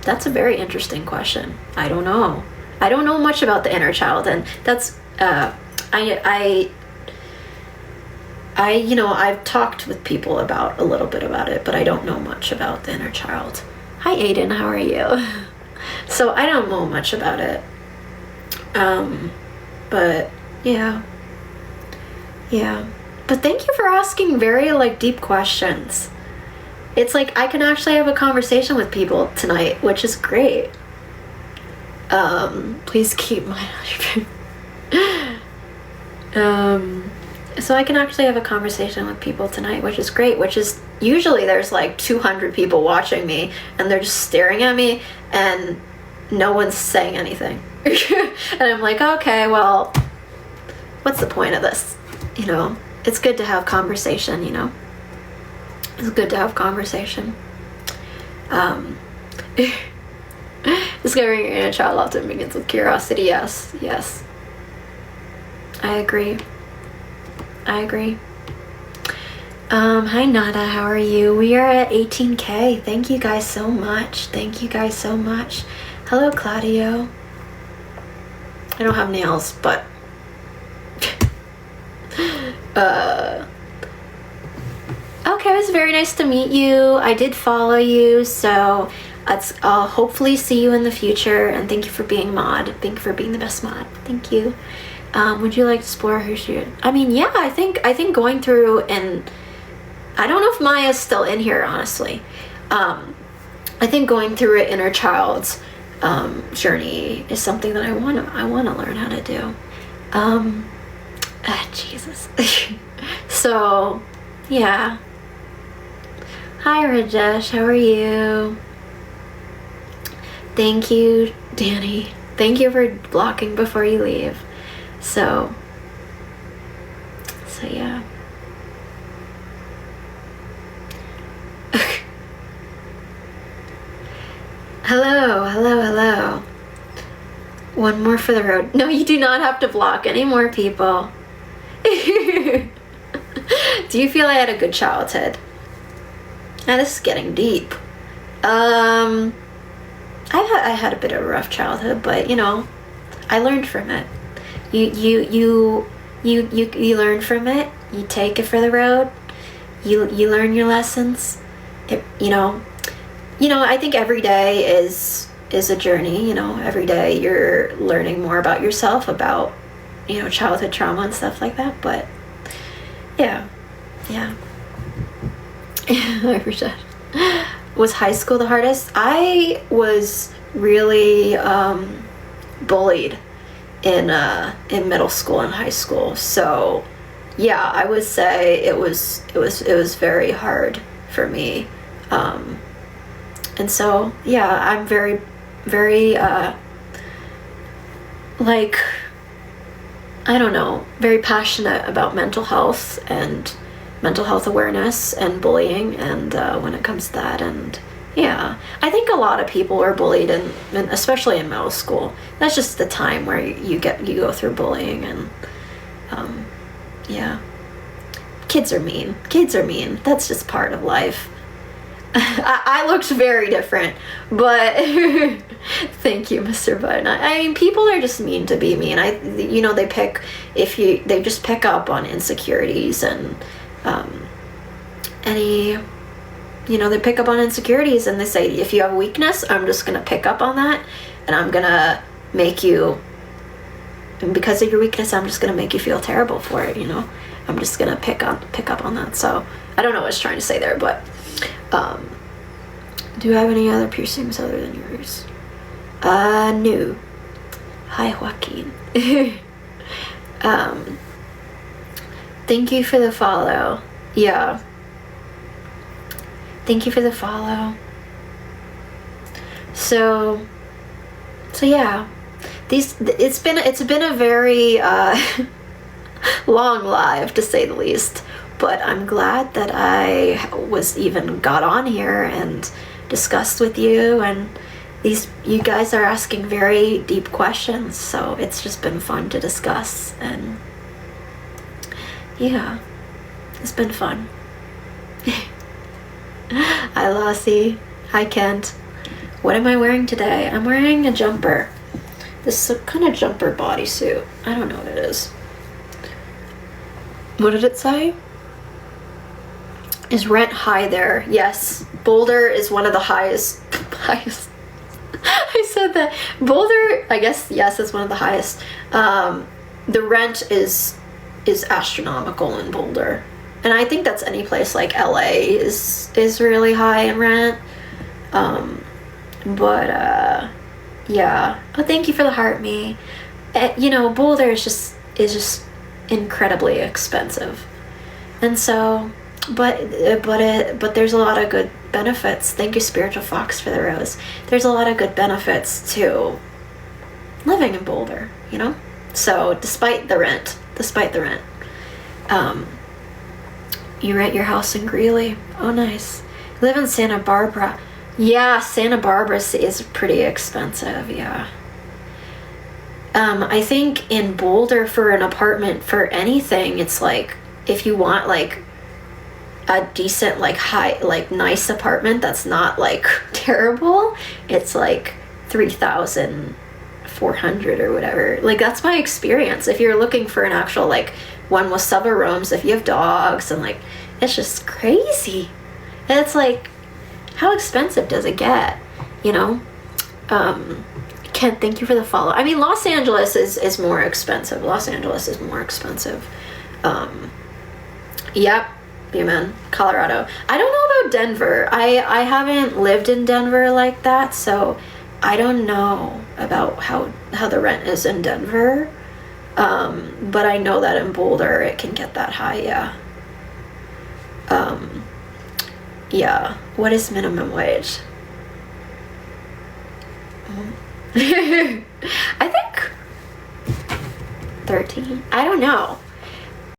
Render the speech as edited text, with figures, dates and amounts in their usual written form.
That's a very interesting question. I don't know. I don't know much about the inner child, and that's I've talked with people about a little bit about it, but I don't know much about the inner child. Hi Aiden, how are you? So I don't know much about it. But yeah. But thank you for asking very like deep questions. It's like I can actually have a conversation with people tonight, which is great. Please keep my so I can actually have a conversation with people tonight, which is great, which is usually there's like 200 people watching me and they're just staring at me and no one's saying anything. And I'm like, okay, well, what's the point of this? You know, it's good to have conversation, you know. It's good to have conversation. Discovering your inner child often begins with curiosity. Yes. I agree. Hi Nada, how are you? We are at 18K. Thank you guys so much. Hello Claudio. I don't have nails, but okay, it was very nice to meet you. I did follow you, so I'll hopefully see you in the future, and thank you for being mod. Thank you for being the best mod. Thank you. Would you like to explore her shit? I mean, yeah, I think going through, and I don't know if Maya's still in here, honestly. I think going through an inner child's journey is something that I wanna learn how to do. Jesus. So, yeah. Hi Rajesh, how are you? Thank you, Danny. Thank you for blocking before you leave. So yeah. Hello. One more for the road. No, you do not have to block any more people. Do you feel I had a good childhood? Now this is getting deep. I had a bit of a rough childhood, but you know, I learned from it. You learn from it. You take it for the road. You learn your lessons. You know. I think every day is a journey. You know, every day you're learning more about yourself, about childhood trauma and stuff like that. But yeah. I appreciate it. Was high school the hardest? I was really bullied in middle school and high school. So yeah, I would say it was very hard for me. And so yeah, I'm very like, I don't know, very passionate about mental health and mental health awareness and bullying, and when it comes to that. And yeah, I think a lot of people are bullied, and especially in middle school. That's just the time where you go through bullying, and yeah, kids are mean. That's just part of life. I looked very different, but thank you, Mr. Button. I mean, people are just mean to be mean. They just pick up on insecurities and they pick up on insecurities, and they say, if you have a weakness, I'm just gonna pick up on that, and I'm gonna make you, and because of your weakness, I'm just gonna make you feel terrible for it. I'm just gonna pick up on that. So I don't know what I was trying to say there, but do you have any other piercings other than yours? No. Hi, Joaquin. Thank you for the follow. Yeah. Thank you for the follow. So yeah. It's been a very long live, to say the least. But I'm glad that I got on here and discussed with you, and you guys are asking very deep questions, so it's just been fun to discuss, and yeah, it's been fun. Hi Lassie. Hi Kent. What am I wearing today? I'm wearing a jumper. This kind of jumper bodysuit. I don't know what it is. What did it say? Is rent high there? Yes. Boulder is one of the highest. I said that. Boulder, I guess, yes, it's one of the highest. The rent is astronomical in Boulder. And I think that's any place like LA is really high in rent. Yeah. Oh, thank you for the heart, me. You know, Boulder is just incredibly expensive. And so, but there's a lot of good benefits. Thank you, Spiritual Fox, for the rose. There's a lot of good benefits to living in Boulder, you know? So, despite the rent, you rent your house in Greeley. Oh, nice. You live in Santa Barbara. Yeah, Santa Barbara is pretty expensive, yeah. I think in Boulder, for an apartment, for anything, it's like, if you want, like, a decent, like, high, like, nice apartment that's not, like, terrible, it's like $3,400 or whatever. Like, that's my experience. If you're looking for an actual, like, one with several rooms, if you have dogs, and, like, it's just crazy. And it's like, how expensive does it get, you know? Ken, thank you for the follow. I mean, Los Angeles is more expensive. Yep, amen. Colorado. I don't know about Denver. I haven't lived in Denver like that, so I don't know about how the rent is in Denver. But I know that in Boulder it can get that high, yeah. Yeah. What is minimum wage? I think 13. I don't know.